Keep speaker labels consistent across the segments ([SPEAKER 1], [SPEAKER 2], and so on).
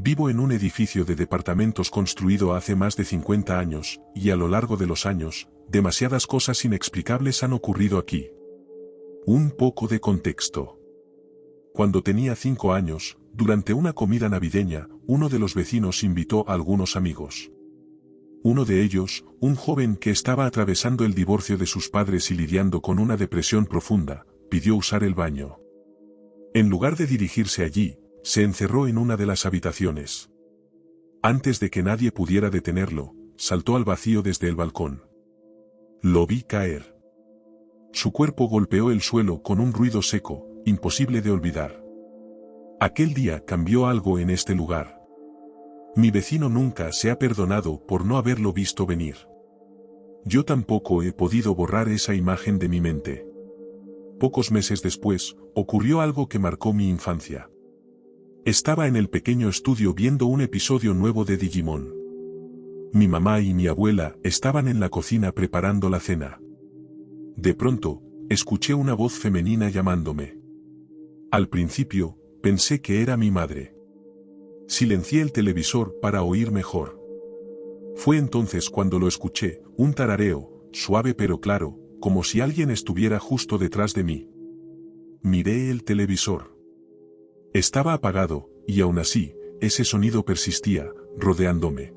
[SPEAKER 1] Vivo en un edificio de departamentos construido hace más de 50 años, y a lo largo de los años, demasiadas cosas inexplicables han ocurrido aquí. Un poco de contexto. Cuando tenía 5 años, durante una comida navideña, uno de los vecinos invitó a algunos amigos. Uno de ellos, un joven que estaba atravesando el divorcio de sus padres y lidiando con una depresión profunda, pidió usar el baño. En lugar de dirigirse allí, se encerró en una de las habitaciones. Antes de que nadie pudiera detenerlo, saltó al vacío desde el balcón. Lo vi caer. Su cuerpo golpeó el suelo con un ruido seco, imposible de olvidar. Aquel día cambió algo en este lugar. Mi vecino nunca se ha perdonado por no haberlo visto venir. Yo tampoco he podido borrar esa imagen de mi mente. Pocos meses después, ocurrió algo que marcó mi infancia. Estaba en el pequeño estudio viendo un episodio nuevo de Digimon. Mi mamá y mi abuela estaban en la cocina preparando la cena. De pronto, escuché una voz femenina llamándome. Al principio, pensé que era mi madre. Silencié el televisor para oír mejor. Fue entonces cuando lo escuché, un tarareo, suave pero claro, como si alguien estuviera justo detrás de mí. Miré el televisor. Estaba apagado, y aún así, ese sonido persistía, rodeándome.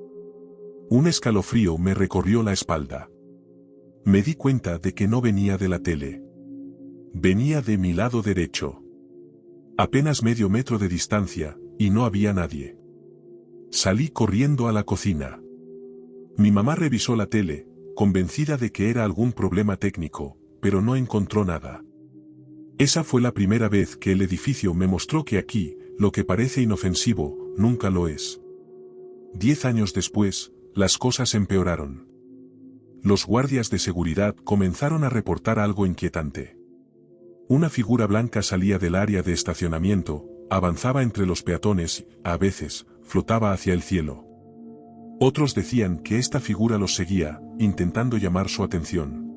[SPEAKER 1] Un escalofrío me recorrió la espalda. Me di cuenta de que no venía de la tele. Venía de mi lado derecho. Apenas medio metro de distancia, y no había nadie. Salí corriendo a la cocina. Mi mamá revisó la tele, convencida de que era algún problema técnico, pero no encontró nada. Esa fue la primera vez que el edificio me mostró que aquí, lo que parece inofensivo, nunca lo es. 10 años después, las cosas empeoraron. Los guardias de seguridad comenzaron a reportar algo inquietante. Una figura blanca salía del área de estacionamiento, avanzaba entre los peatones y, a veces, flotaba hacia el cielo. Otros decían que esta figura los seguía, intentando llamar su atención.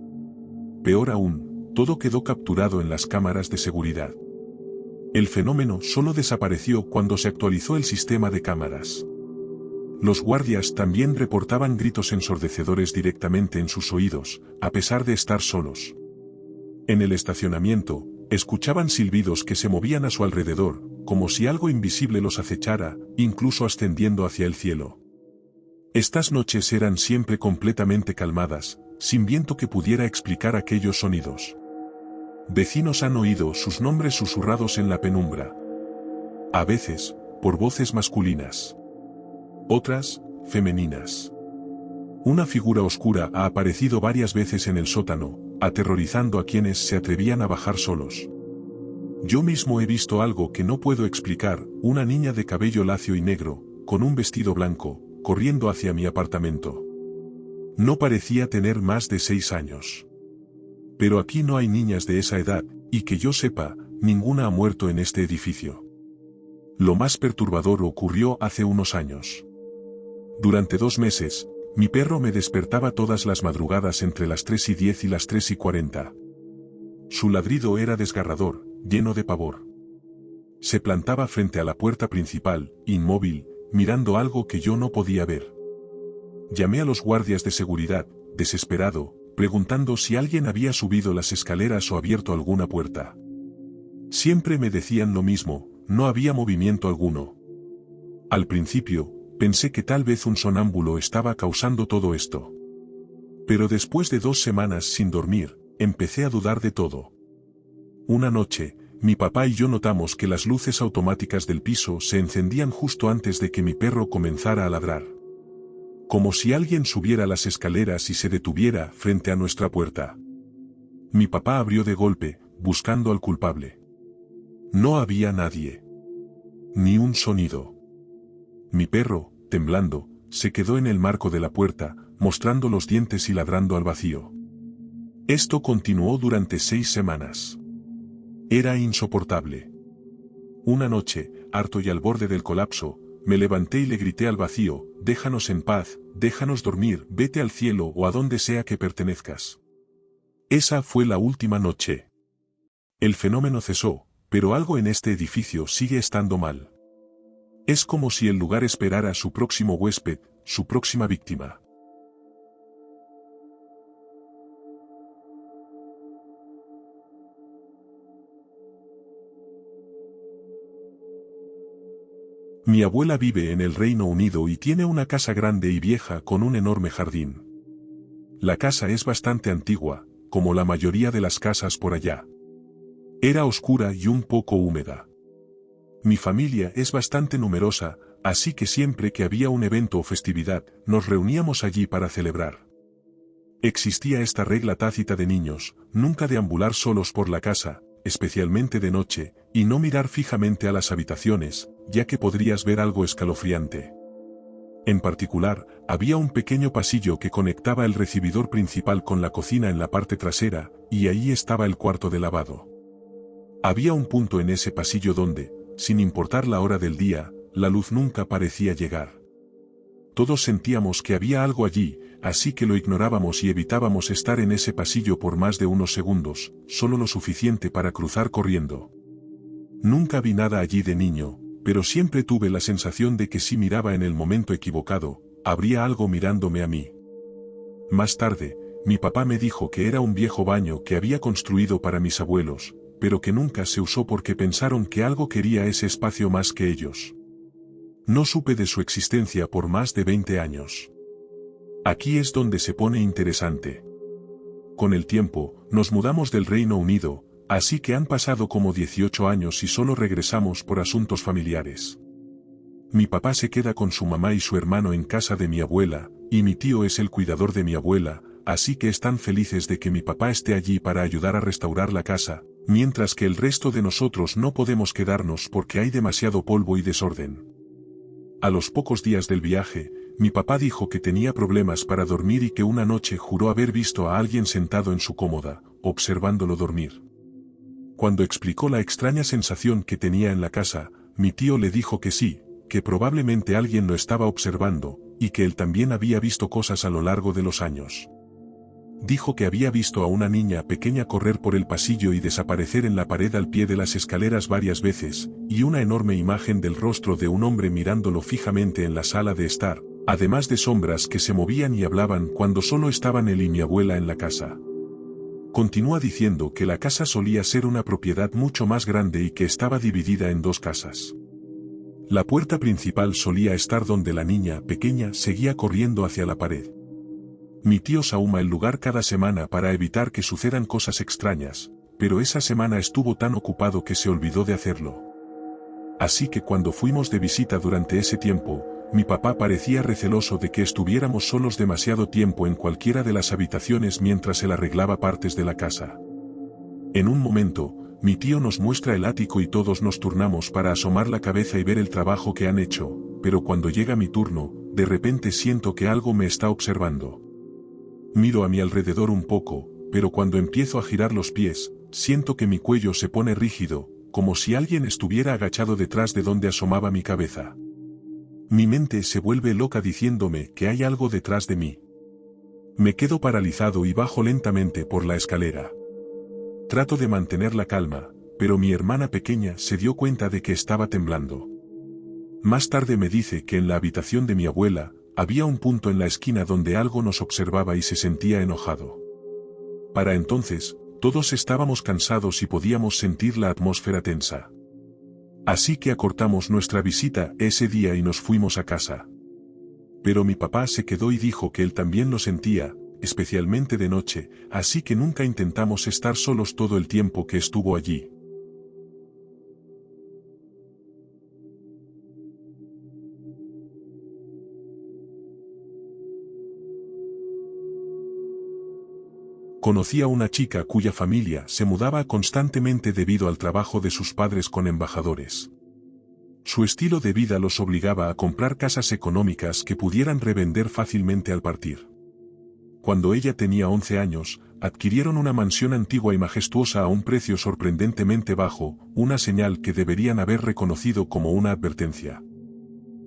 [SPEAKER 1] Peor aún, todo quedó capturado en las cámaras de seguridad. El fenómeno solo desapareció cuando se actualizó el sistema de cámaras. Los guardias también reportaban gritos ensordecedores directamente en sus oídos, a pesar de estar solos. En el estacionamiento, escuchaban silbidos que se movían a su alrededor, como si algo invisible los acechara, incluso ascendiendo hacia el cielo. Estas noches eran siempre completamente calmadas, sin viento que pudiera explicar aquellos sonidos. Vecinos han oído sus nombres susurrados en la penumbra. A veces, por voces masculinas. Otras, femeninas. Una figura oscura ha aparecido varias veces en el sótano, aterrorizando a quienes se atrevían a bajar solos. Yo mismo he visto algo que no puedo explicar, una niña de cabello lacio y negro, con un vestido blanco, corriendo hacia mi apartamento. No parecía tener más de 6 años. Pero aquí no hay niñas de esa edad, y que yo sepa, ninguna ha muerto en este edificio. Lo más perturbador ocurrió hace unos años. Durante 2 meses, mi perro me despertaba todas las madrugadas entre las 3:10 y las 3:40. Su ladrido era desgarrador, lleno de pavor. Se plantaba frente a la puerta principal, inmóvil, mirando algo que yo no podía ver. Llamé a los guardias de seguridad, desesperado, preguntando si alguien había subido las escaleras o abierto alguna puerta. Siempre me decían lo mismo, no había movimiento alguno. Al principio, pensé que tal vez un sonámbulo estaba causando todo esto. Pero después de 2 semanas sin dormir, empecé a dudar de todo. Una noche, mi papá y yo notamos que las luces automáticas del piso se encendían justo antes de que mi perro comenzara a ladrar. Como si alguien subiera las escaleras y se detuviera frente a nuestra puerta. Mi papá abrió de golpe, buscando al culpable. No había nadie. Ni un sonido. Mi perro, temblando, se quedó en el marco de la puerta, mostrando los dientes y ladrando al vacío. Esto continuó durante 6 semanas. Era insoportable. Una noche, harto y al borde del colapso, me levanté y le grité al vacío, déjanos en paz, déjanos dormir, vete al cielo o a donde sea que pertenezcas. Esa fue la última noche. El fenómeno cesó, pero algo en este edificio sigue estando mal. Es como si el lugar esperara a su próximo huésped, su próxima víctima. Mi abuela vive en el Reino Unido y tiene una casa grande y vieja con un enorme jardín. La casa es bastante antigua, como la mayoría de las casas por allá. Era oscura y un poco húmeda. Mi familia es bastante numerosa, así que siempre que había un evento o festividad, nos reuníamos allí para celebrar. Existía esta regla tácita de niños, nunca deambular solos por la casa, especialmente de noche, y no mirar fijamente a las habitaciones, ya que podrías ver algo escalofriante. En particular, había un pequeño pasillo que conectaba el recibidor principal con la cocina en la parte trasera, y ahí estaba el cuarto de lavado. Había un punto en ese pasillo donde, sin importar la hora del día, la luz nunca parecía llegar. Todos sentíamos que había algo allí, así que lo ignorábamos y evitábamos estar en ese pasillo por más de unos segundos, solo lo suficiente para cruzar corriendo. Nunca vi nada allí de niño, pero siempre tuve la sensación de que si miraba en el momento equivocado, habría algo mirándome a mí. Más tarde, mi papá me dijo que era un viejo baño que había construido para mis abuelos, pero que nunca se usó porque pensaron que algo quería ese espacio más que ellos. No supe de su existencia por más de 20 años. Aquí es donde se pone interesante. Con el tiempo, nos mudamos del Reino Unido, así que han pasado como 18 años y solo regresamos por asuntos familiares. Mi papá se queda con su mamá y su hermano en casa de mi abuela, y mi tío es el cuidador de mi abuela, así que están felices de que mi papá esté allí para ayudar a restaurar la casa, mientras que el resto de nosotros no podemos quedarnos porque hay demasiado polvo y desorden. A los pocos días del viaje, mi papá dijo que tenía problemas para dormir y que una noche juró haber visto a alguien sentado en su cómoda, observándolo dormir. Cuando explicó la extraña sensación que tenía en la casa, mi tío le dijo que sí, que probablemente alguien lo estaba observando, y que él también había visto cosas a lo largo de los años. Dijo que había visto a una niña pequeña correr por el pasillo y desaparecer en la pared al pie de las escaleras varias veces, y una enorme imagen del rostro de un hombre mirándolo fijamente en la sala de estar, además de sombras que se movían y hablaban cuando solo estaban él y mi abuela en la casa. Continúa diciendo que la casa solía ser una propiedad mucho más grande y que estaba dividida en dos casas. La puerta principal solía estar donde la niña pequeña seguía corriendo hacia la pared. Mi tío sahuma el lugar cada semana para evitar que sucedan cosas extrañas, pero esa semana estuvo tan ocupado que se olvidó de hacerlo. Así que cuando fuimos de visita durante ese tiempo, mi papá parecía receloso de que estuviéramos solos demasiado tiempo en cualquiera de las habitaciones mientras él arreglaba partes de la casa. En un momento, mi tío nos muestra el ático y todos nos turnamos para asomar la cabeza y ver el trabajo que han hecho, pero cuando llega mi turno, de repente siento que algo me está observando. Miro a mi alrededor un poco, pero cuando empiezo a girar los pies, siento que mi cuello se pone rígido, como si alguien estuviera agachado detrás de donde asomaba mi cabeza. Mi mente se vuelve loca diciéndome que hay algo detrás de mí. Me quedo paralizado y bajo lentamente por la escalera. Trato de mantener la calma, pero mi hermana pequeña se dio cuenta de que estaba temblando. Más tarde me dice que en la habitación de mi abuela, había un punto en la esquina donde algo nos observaba y se sentía enojado. Para entonces, todos estábamos cansados y podíamos sentir la atmósfera tensa. Así que acortamos nuestra visita ese día y nos fuimos a casa. Pero mi papá se quedó y dijo que él también lo sentía, especialmente de noche, así que nunca intentamos estar solos todo el tiempo que estuvo allí. Conocí a una chica cuya familia se mudaba constantemente debido al trabajo de sus padres con embajadores. Su estilo de vida los obligaba a comprar casas económicas que pudieran revender fácilmente al partir. Cuando ella tenía 11 años, adquirieron una mansión antigua y majestuosa a un precio sorprendentemente bajo, una señal que deberían haber reconocido como una advertencia.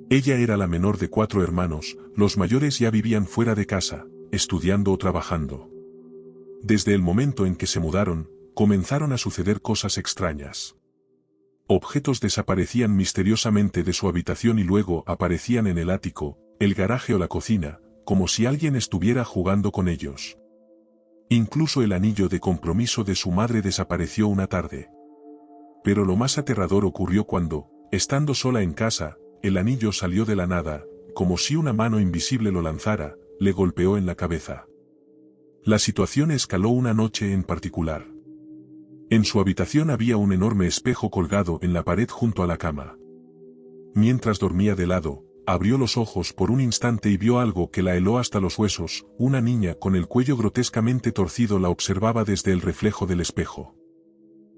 [SPEAKER 1] Ella era la menor de 4 hermanos, los mayores ya vivían fuera de casa, estudiando o trabajando. Desde el momento en que se mudaron, comenzaron a suceder cosas extrañas. Objetos desaparecían misteriosamente de su habitación y luego aparecían en el ático, el garaje o la cocina, como si alguien estuviera jugando con ellos. Incluso el anillo de compromiso de su madre desapareció una tarde. Pero lo más aterrador ocurrió cuando, estando sola en casa, el anillo salió de la nada, como si una mano invisible lo lanzara, le golpeó en la cabeza. La situación escaló una noche en particular. En su habitación había un enorme espejo colgado en la pared junto a la cama. Mientras dormía de lado, abrió los ojos por un instante y vio algo que la heló hasta los huesos. Una niña con el cuello grotescamente torcido la observaba desde el reflejo del espejo.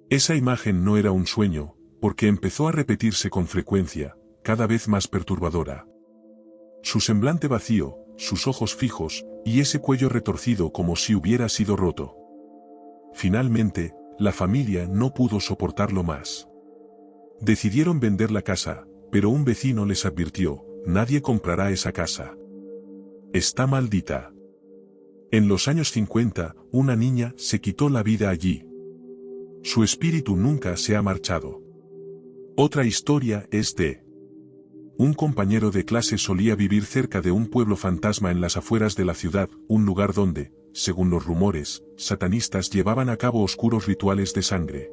[SPEAKER 1] Esa imagen no era un sueño, porque empezó a repetirse con frecuencia, cada vez más perturbadora. Su semblante vacío, sus ojos fijos, y ese cuello retorcido como si hubiera sido roto. Finalmente, la familia no pudo soportarlo más. Decidieron vender la casa, pero un vecino les advirtió: nadie comprará esa casa. Está maldita. En los años 50, una niña se quitó la vida allí. Su espíritu nunca se ha marchado. Otra historia es de un compañero de clase solía vivir cerca de un pueblo fantasma en las afueras de la ciudad, un lugar donde, según los rumores, satanistas llevaban a cabo oscuros rituales de sangre.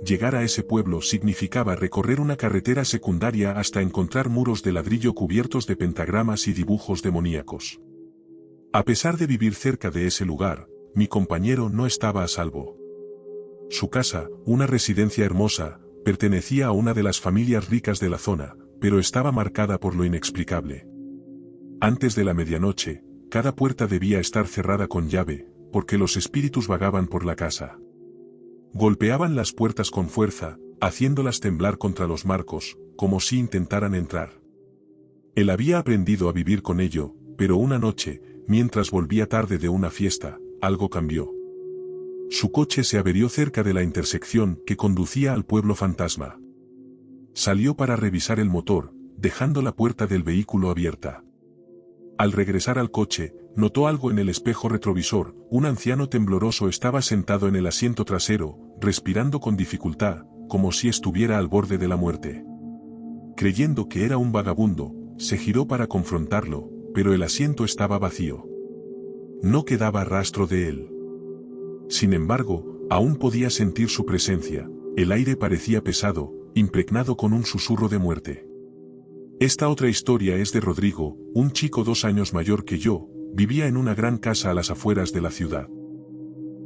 [SPEAKER 1] Llegar a ese pueblo significaba recorrer una carretera secundaria hasta encontrar muros de ladrillo cubiertos de pentagramas y dibujos demoníacos. A pesar de vivir cerca de ese lugar, mi compañero no estaba a salvo. Su casa, una residencia hermosa, pertenecía a una de las familias ricas de la zona, pero estaba marcada por lo inexplicable. Antes de la medianoche, cada puerta debía estar cerrada con llave, porque los espíritus vagaban por la casa. Golpeaban las puertas con fuerza, haciéndolas temblar contra los marcos, como si intentaran entrar. Él había aprendido a vivir con ello, pero una noche, mientras volvía tarde de una fiesta, algo cambió. Su coche se averió cerca de la intersección que conducía al pueblo fantasma. Salió para revisar el motor, dejando la puerta del vehículo abierta. Al regresar al coche, notó algo en el espejo retrovisor. Un anciano tembloroso estaba sentado en el asiento trasero, respirando con dificultad, como si estuviera al borde de la muerte. Creyendo que era un vagabundo, se giró para confrontarlo, pero el asiento estaba vacío. No quedaba rastro de él. Sin embargo, aún podía sentir su presencia. El aire parecía pesado, impregnado con un susurro de muerte. Esta otra historia es de Rodrigo, un chico 2 años mayor que yo. Vivía en una gran casa a las afueras de la ciudad.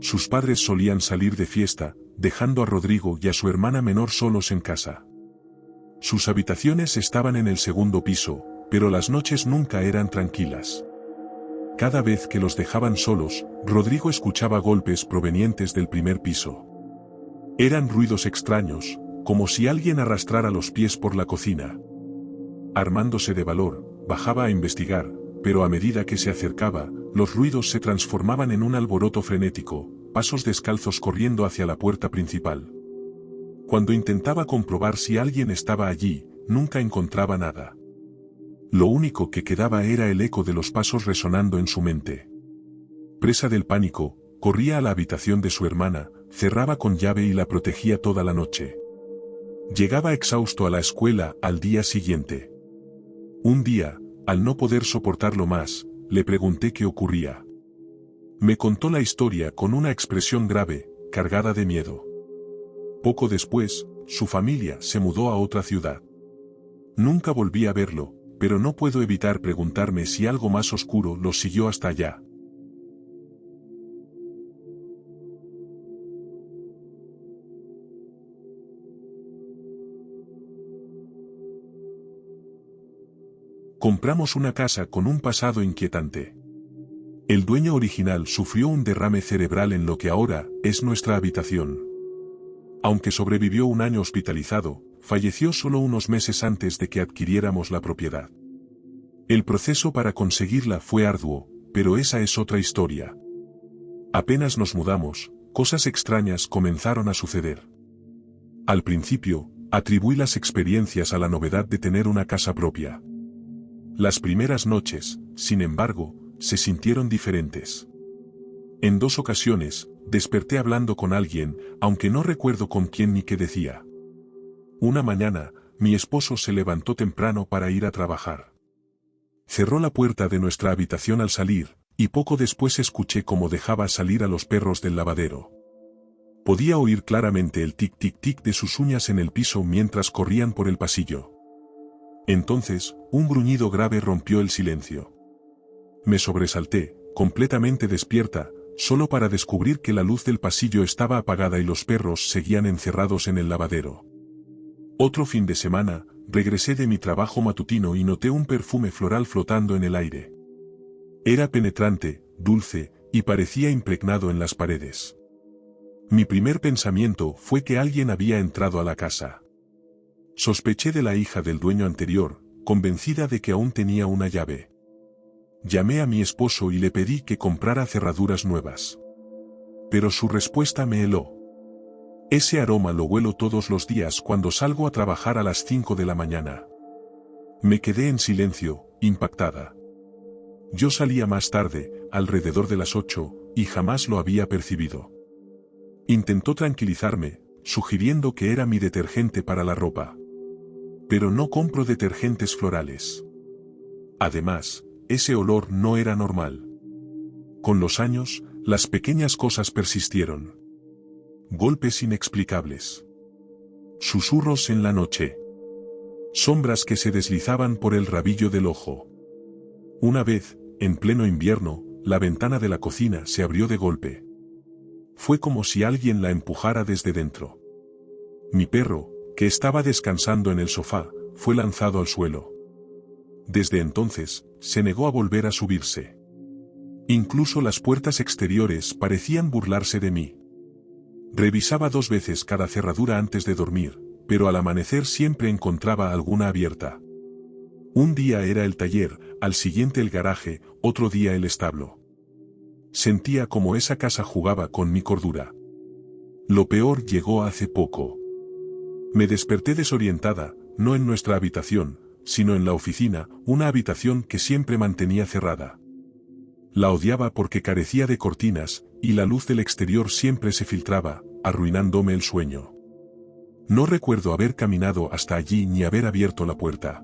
[SPEAKER 1] Sus padres solían salir de fiesta, dejando a Rodrigo y a su hermana menor solos en casa. Sus habitaciones estaban en el segundo piso, pero las noches nunca eran tranquilas. Cada vez que los dejaban solos, Rodrigo escuchaba golpes provenientes del primer piso. Eran ruidos extraños, como si alguien arrastrara los pies por la cocina. Armándose de valor, bajaba a investigar, pero a medida que se acercaba, los ruidos se transformaban en un alboroto frenético, pasos descalzos corriendo hacia la puerta principal. Cuando intentaba comprobar si alguien estaba allí, nunca encontraba nada. Lo único que quedaba era el eco de los pasos resonando en su mente. Presa del pánico, corría a la habitación de su hermana, cerraba con llave y la protegía toda la noche. Llegaba exhausto a la escuela al día siguiente. Un día, al no poder soportarlo más, le pregunté qué ocurría. Me contó la historia con una expresión grave, cargada de miedo. Poco después, su familia se mudó a otra ciudad. Nunca volví a verlo, pero no puedo evitar preguntarme si algo más oscuro lo siguió hasta allá. Compramos una casa con un pasado inquietante. El dueño original sufrió un derrame cerebral en lo que ahora es nuestra habitación. Aunque sobrevivió un año hospitalizado, falleció solo unos meses antes de que adquiriéramos la propiedad. El proceso para conseguirla fue arduo, pero esa es otra historia. Apenas nos mudamos, cosas extrañas comenzaron a suceder. Al principio, atribuí las experiencias a la novedad de tener una casa propia. Las primeras noches, sin embargo, se sintieron diferentes. En 2 ocasiones, desperté hablando con alguien, aunque no recuerdo con quién ni qué decía. Una mañana, mi esposo se levantó temprano para ir a trabajar. Cerró la puerta de nuestra habitación al salir, y poco después escuché cómo dejaba salir a los perros del lavadero. Podía oír claramente el tic-tic-tic de sus uñas en el piso mientras corrían por el pasillo. Entonces, un gruñido grave rompió el silencio. Me sobresalté, completamente despierta, solo para descubrir que la luz del pasillo estaba apagada y los perros seguían encerrados en el lavadero. Otro fin de semana, regresé de mi trabajo matutino y noté un perfume floral flotando en el aire. Era penetrante, dulce, y parecía impregnado en las paredes. Mi primer pensamiento fue que alguien había entrado a la casa. Sospeché de la hija del dueño anterior, convencida de que aún tenía una llave. Llamé a mi esposo y le pedí que comprara cerraduras nuevas. Pero su respuesta me heló. Ese aroma lo huelo todos los días cuando salgo a trabajar a las 5 de la mañana. Me quedé en silencio, impactada. Yo salía más tarde, alrededor de las 8, y jamás lo había percibido. Intentó tranquilizarme, sugiriendo que era mi detergente para la ropa. Pero no compro detergentes florales. Además, ese olor no era normal. Con los años, las pequeñas cosas persistieron. Golpes inexplicables. Susurros en la noche. Sombras que se deslizaban por el rabillo del ojo. Una vez, en pleno invierno, la ventana de la cocina se abrió de golpe. Fue como si alguien la empujara desde dentro. Mi perro, que estaba descansando en el sofá, fue lanzado al suelo. Desde entonces, se negó a volver a subirse. Incluso las puertas exteriores parecían burlarse de mí. Revisaba 2 veces cada cerradura antes de dormir, pero al amanecer siempre encontraba alguna abierta. Un día era el taller, al siguiente el garaje, otro día el establo. Sentía como esa casa jugaba con mi cordura. Lo peor llegó hace poco. Me desperté desorientada, no en nuestra habitación, sino en la oficina, una habitación que siempre mantenía cerrada. La odiaba porque carecía de cortinas, y la luz del exterior siempre se filtraba, arruinándome el sueño. No recuerdo haber caminado hasta allí ni haber abierto la puerta.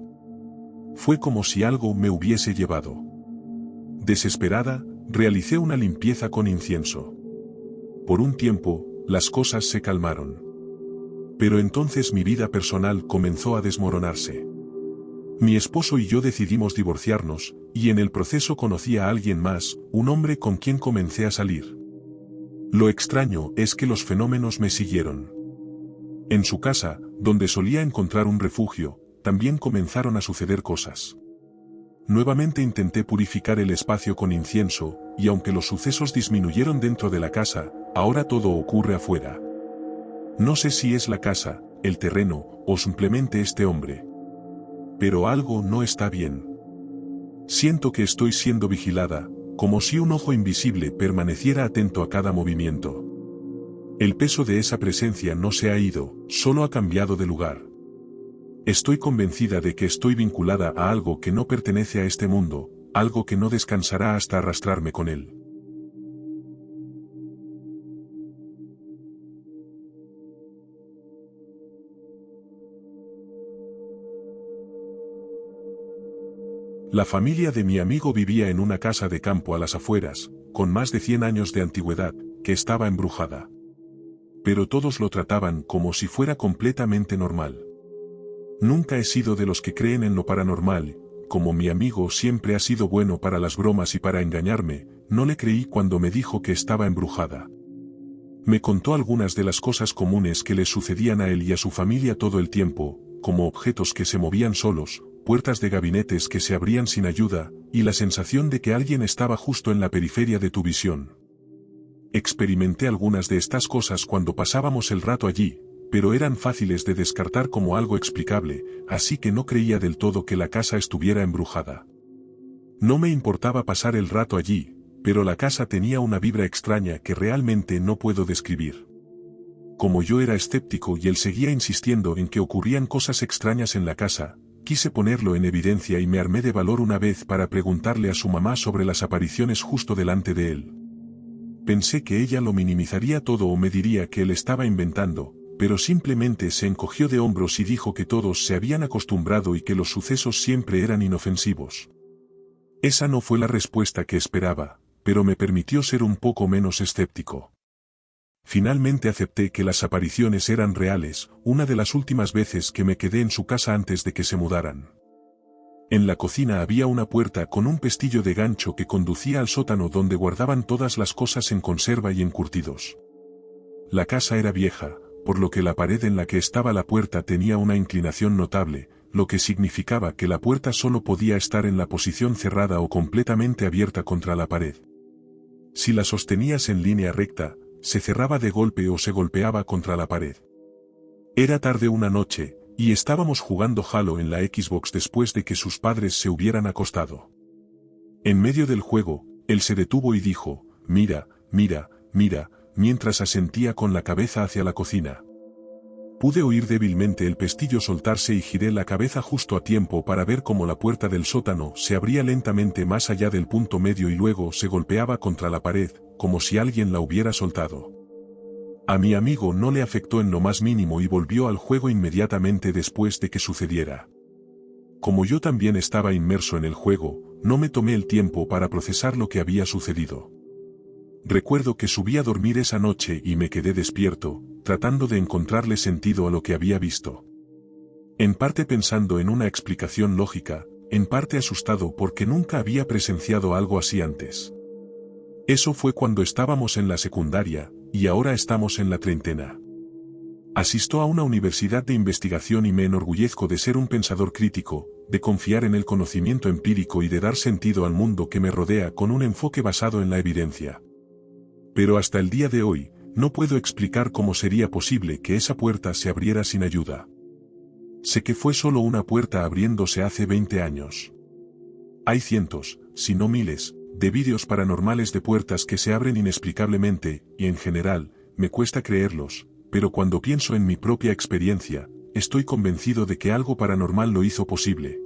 [SPEAKER 1] Fue como si algo me hubiese llevado. Desesperada, realicé una limpieza con incienso. Por un tiempo, las cosas se calmaron. Pero entonces mi vida personal comenzó a desmoronarse. Mi esposo y yo decidimos divorciarnos, y en el proceso conocí a alguien más, un hombre con quien comencé a salir. Lo extraño es que los fenómenos me siguieron. En su casa, donde solía encontrar un refugio, también comenzaron a suceder cosas. Nuevamente intenté purificar el espacio con incienso, y aunque los sucesos disminuyeron dentro de la casa, ahora todo ocurre afuera. No sé si es la casa, el terreno, o simplemente este hombre. Pero algo no está bien. Siento que estoy siendo vigilada, como si un ojo invisible permaneciera atento a cada movimiento. El peso de esa presencia no se ha ido, solo ha cambiado de lugar. Estoy convencida de que estoy vinculada a algo que no pertenece a este mundo, algo que no descansará hasta arrastrarme con él. La familia de mi amigo vivía en una casa de campo a las afueras, con más de 100 años de antigüedad, que estaba embrujada. Pero todos lo trataban como si fuera completamente normal. Nunca he sido de los que creen en lo paranormal, como mi amigo siempre ha sido bueno para las bromas y para engañarme, no le creí cuando me dijo que estaba embrujada. Me contó algunas de las cosas comunes que le sucedían a él y a su familia todo el tiempo, como objetos que se movían solos, puertas de gabinetes que se abrían sin ayuda, y la sensación de que alguien estaba justo en la periferia de tu visión. Experimenté algunas de estas cosas cuando pasábamos el rato allí, pero eran fáciles de descartar como algo explicable, así que no creía del todo que la casa estuviera embrujada. No me importaba pasar el rato allí, pero la casa tenía una vibra extraña que realmente no puedo describir. Como yo era escéptico y él seguía insistiendo en que ocurrían cosas extrañas en la casa, quise ponerlo en evidencia y me armé de valor una vez para preguntarle a su mamá sobre las apariciones justo delante de él. Pensé que ella lo minimizaría todo o me diría que él estaba inventando, pero simplemente se encogió de hombros y dijo que todos se habían acostumbrado y que los sucesos siempre eran inofensivos. Esa no fue la respuesta que esperaba, pero me permitió ser un poco menos escéptico. Finalmente acepté que las apariciones eran reales, una de las últimas veces que me quedé en su casa antes de que se mudaran. En la cocina había una puerta con un pestillo de gancho que conducía al sótano donde guardaban todas las cosas en conserva y encurtidos. La casa era vieja, por lo que la pared en la que estaba la puerta tenía una inclinación notable, lo que significaba que la puerta solo podía estar en la posición cerrada o completamente abierta contra la pared. Si la sostenías en línea recta, se cerraba de golpe o se golpeaba contra la pared. Era tarde una noche, y estábamos jugando Halo en la Xbox después de que sus padres se hubieran acostado. En medio del juego, él se detuvo y dijo, «Mira, mira, mira», mientras asentía con la cabeza hacia la cocina. Pude oír débilmente el pestillo soltarse y giré la cabeza justo a tiempo para ver cómo la puerta del sótano se abría lentamente más allá del punto medio y luego se golpeaba contra la pared, como si alguien la hubiera soltado. A mi amigo no le afectó en lo más mínimo y volvió al juego inmediatamente después de que sucediera. Como yo también estaba inmerso en el juego, no me tomé el tiempo para procesar lo que había sucedido. Recuerdo que subí a dormir esa noche y me quedé despierto, tratando de encontrarle sentido a lo que había visto. En parte pensando en una explicación lógica, en parte asustado porque nunca había presenciado algo así antes. Eso fue cuando estábamos en la secundaria, y ahora estamos en la treintena. Asisto a una universidad de investigación y me enorgullezco de ser un pensador crítico, de confiar en el conocimiento empírico y de dar sentido al mundo que me rodea con un enfoque basado en la evidencia. Pero hasta el día de hoy, no puedo explicar cómo sería posible que esa puerta se abriera sin ayuda. Sé que fue solo una puerta abriéndose hace 20 años. Hay cientos, si no miles, de vídeos paranormales de puertas que se abren inexplicablemente, y en general, me cuesta creerlos, pero cuando pienso en mi propia experiencia, estoy convencido de que algo paranormal lo hizo posible.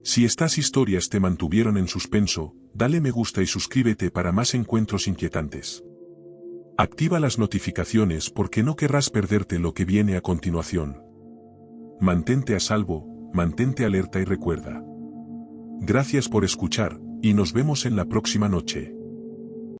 [SPEAKER 1] Si estas historias te mantuvieron en suspenso, dale me gusta y suscríbete para más encuentros inquietantes. Activa las notificaciones porque no querrás perderte lo que viene a continuación. Mantente a salvo, mantente alerta y recuerda. Gracias por escuchar, y nos vemos en la próxima noche.